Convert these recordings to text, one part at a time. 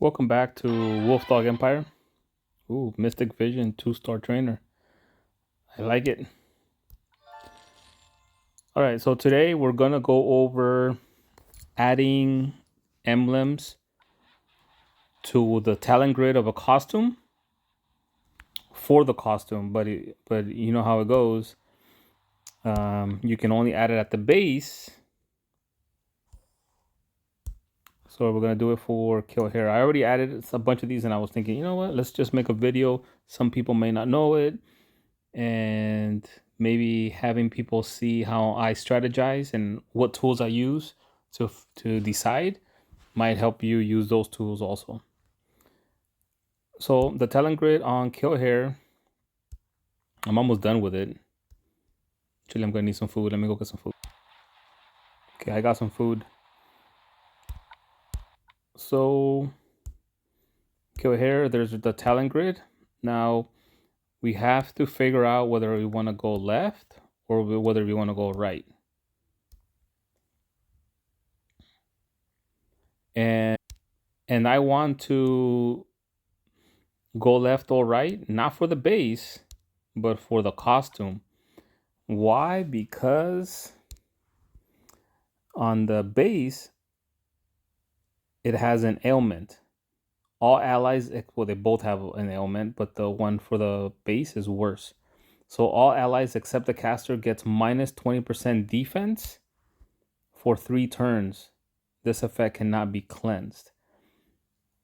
Welcome back to Wolf Dog Empire. Ooh, Mystic Vision 2-star trainer. I like it. All right, so today we're gonna go over adding emblems to the talent grid of a costume for the costume, but you know how it goes. You can only add it at the base. So we're gonna do it for Kill Hair. I already added a bunch of these, and I was thinking, you know what? Let's just make a video. Some people may not know it, and maybe having people see how I strategize and what tools I use to decide might help you use those tools also. So the talent grid on Kill Hair, I'm almost done with it. Actually, I'm gonna need some food. Let me go get some food. Okay, I got some food. So Kill Hair, there's the talent grid. Now we have to figure out whether we want to go left or whether we want to go right. And I want to go left or right, not for the base, but for the costume. Why? Because on the base, it has an ailment. All allies, well, they both have an ailment, but the one for the base is worse. So all allies except the caster gets minus 20% defense for 3 turns. This effect cannot be cleansed.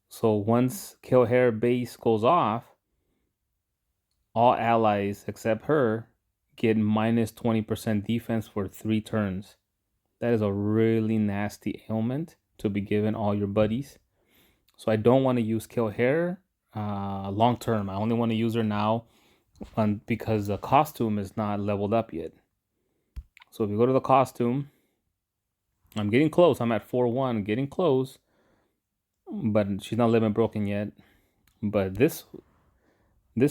So once Kill Hair base goes off, all allies except her get minus 20% defense for 3 turns. That is a really nasty ailment to be given all your buddies. So I don't want to use Kill Hair long term. I only want to use her now because the costume is not leveled up yet. So if you go to the costume, I'm getting close. I'm at 4-1, getting close. But she's not living broken yet. But this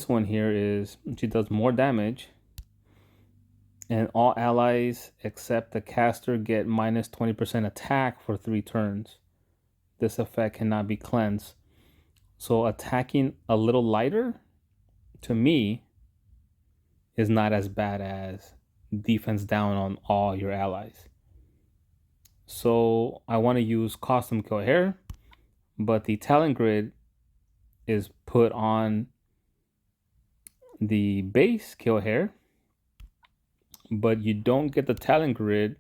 one here is, she does more damage. And all allies except the caster get minus 20% attack for 3 turns. This effect cannot be cleansed. So attacking a little lighter, to me, is not as bad as defense down on all your allies. So I want to use Costume Kill Hair, but the talent grid is put on the base Kill Hair, but you don't get the talent grid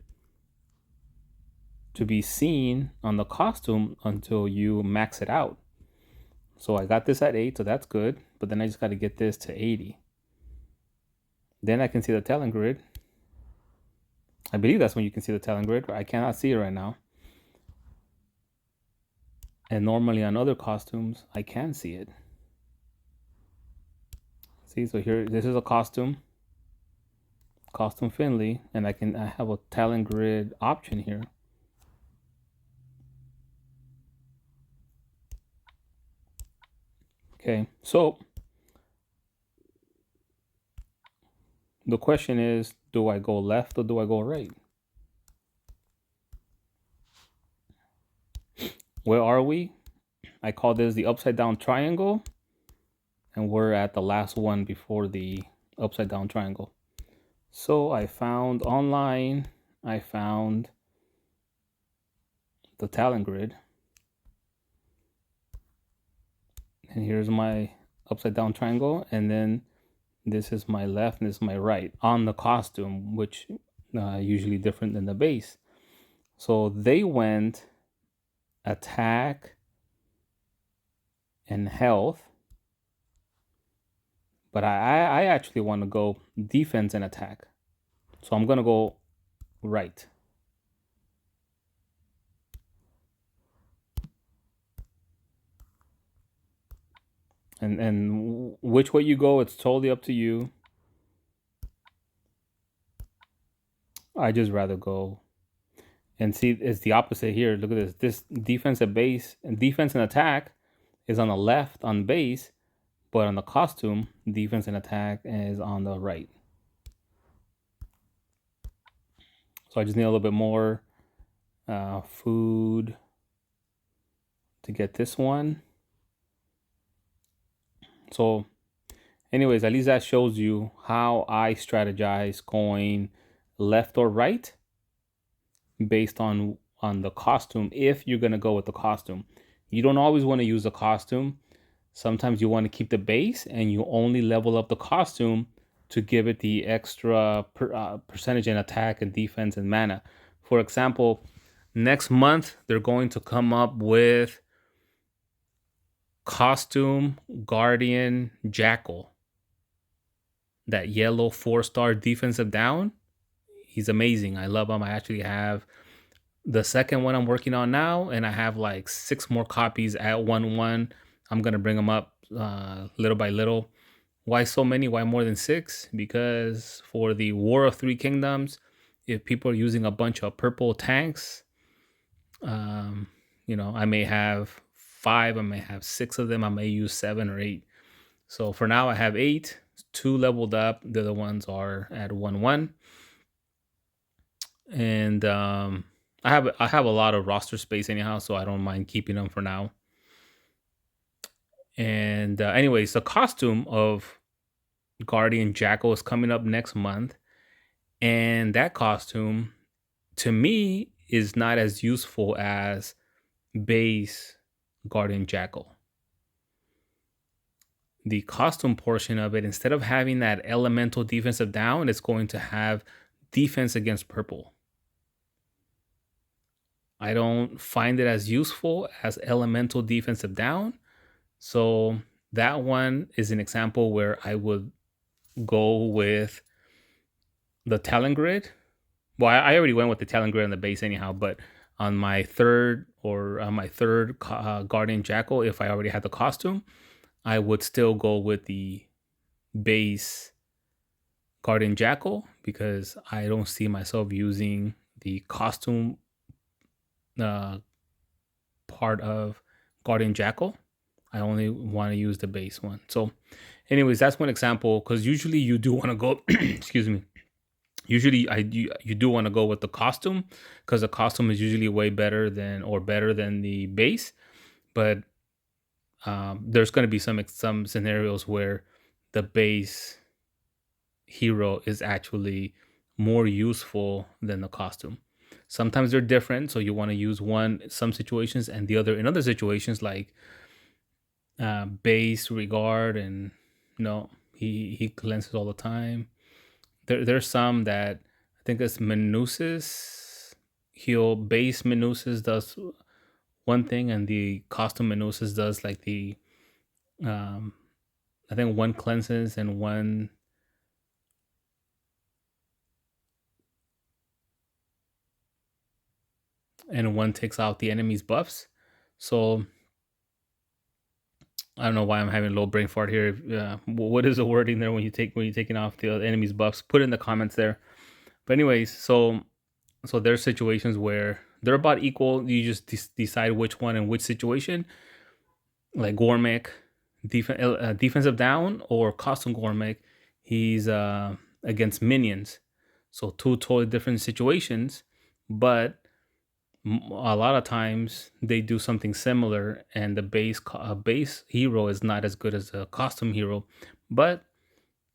to be seen on the costume until you max it out. So I got this at 8, so that's good, but then I just got to get this to 80. Then I can see the talent grid. I believe that's when you can see the talent grid. I cannot see it right now. And normally on other costumes, I can see it. See, so here, this is a costume Finley, and I have a talent grid option here. Okay, so the question is, do I go left or do I go right? Where are we? I call this the upside down triangle, and we're at the last one before the upside down triangle. So I found online, I found the talent grid. And here's my upside down triangle, and then this is my left and this is my right on the costume, which usually different than the base. So they went attack and health, but I actually want to go defense and attack. So I'm gonna go right. And which way you go, it's totally up to you. I just rather go. And see, it's the opposite here. Look at this. This defense and base and defense and attack is on the left on base, but on the costume, defense and attack is on the right. So I just need a little bit more food to get this one. So, anyways, at least that shows you how I strategize going left or right based on the costume. If you're gonna go with the costume, you don't always want to use the costume. Sometimes you want to keep the base and you only level up the costume to give it the extra percentage in attack and defense and mana. For example, next month they're going to come up with costume guardian jackal, that yellow 4-star defensive down. He's amazing. I love him. I actually have the second one I'm working on now, and I have like 6 more copies at 1-1. I'm gonna bring them up little by little. Why so many? Why more than 6? Because for the War of Three Kingdoms, if people are using a bunch of purple tanks, um, I may have 5, I may have 6 of them, I may use 7 or 8. So for now, I have 8, 2 leveled up. The other ones are at 1-1, and I have a lot of roster space anyhow, so I don't mind keeping them for now. And anyways, the costume of Guardian Jackal is coming up next month, and that costume to me is not as useful as base Guardian Jackal. The costume portion of it, instead of having that elemental defensive down, it's going to have defense against purple. I don't find it as useful as elemental defensive down. So that one is an example where I would go with the talent grid. Well, I already went with the talent grid on the base anyhow, but on my third Guardian Jackal, if I already had the costume, I would still go with the base Guardian Jackal because I don't see myself using the costume uh, part of Guardian Jackal. I only want to use the base one. So, anyways, that's one example because usually you do want to go, excuse me. Usually, you do want to go with the costume because the costume is usually way better than the base. But there's going to be some scenarios where the base hero is actually more useful than the costume. Sometimes they're different, so you want to use one in some situations and the other in other situations, like base regard and no, he cleanses all the time. There's some that I think it's Menusis. He'll base Menusis does one thing, and the costume Menusis does like the um, I think one cleanses and one takes out the enemy's buffs. So I don't know why I'm having a little brain fart here. What is the wording there when you're taking off the enemy's buffs? Put it in the comments there. But anyways, so there's situations where they're about equal. You just decide which one and which situation. Like Gormick, defensive down or costume Gormick, he's against minions. So two totally different situations, but a lot of times they do something similar, and the base hero is not as good as a costume hero. But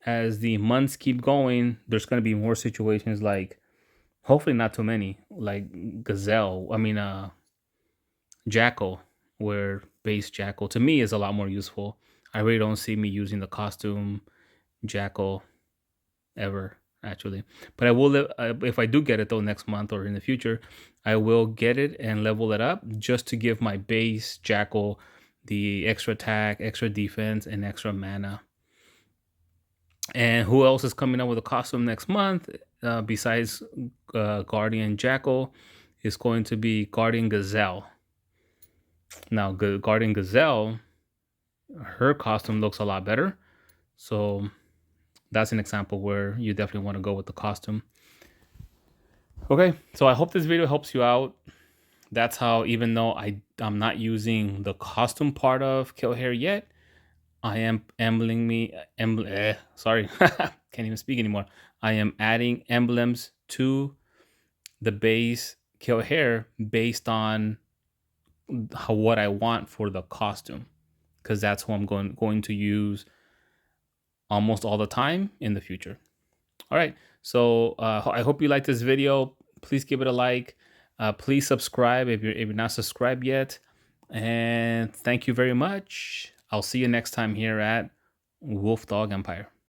as the months keep going, there's going to be more situations like, hopefully not too many, like Gazelle. I mean, Jackal, where base Jackal to me is a lot more useful. I really don't see me using the costume Jackal ever, actually. But I will, if I do get it though next month or in the future, I will get it and level it up just to give my base Jackal the extra attack, extra defense, and extra mana. And who else is coming up with a costume next month besides Guardian Jackal? Is going to be Guardian Gazelle. Now, Guardian Gazelle, her costume looks a lot better. So that's an example where you definitely want to go with the costume. Okay, so I hope this video helps you out. That's how, even though I'm not using the costume part of Kill Hair yet, I am sorry, can't even speak anymore. I am adding emblems to the base Kill Hair based on what I want for the costume. because that's who I'm going to use almost all the time in the future. All right. So I hope you liked this video. Please give it a like. Please subscribe if you're not subscribed yet. And thank you very much. I'll see you next time here at Wolf Dog Empire.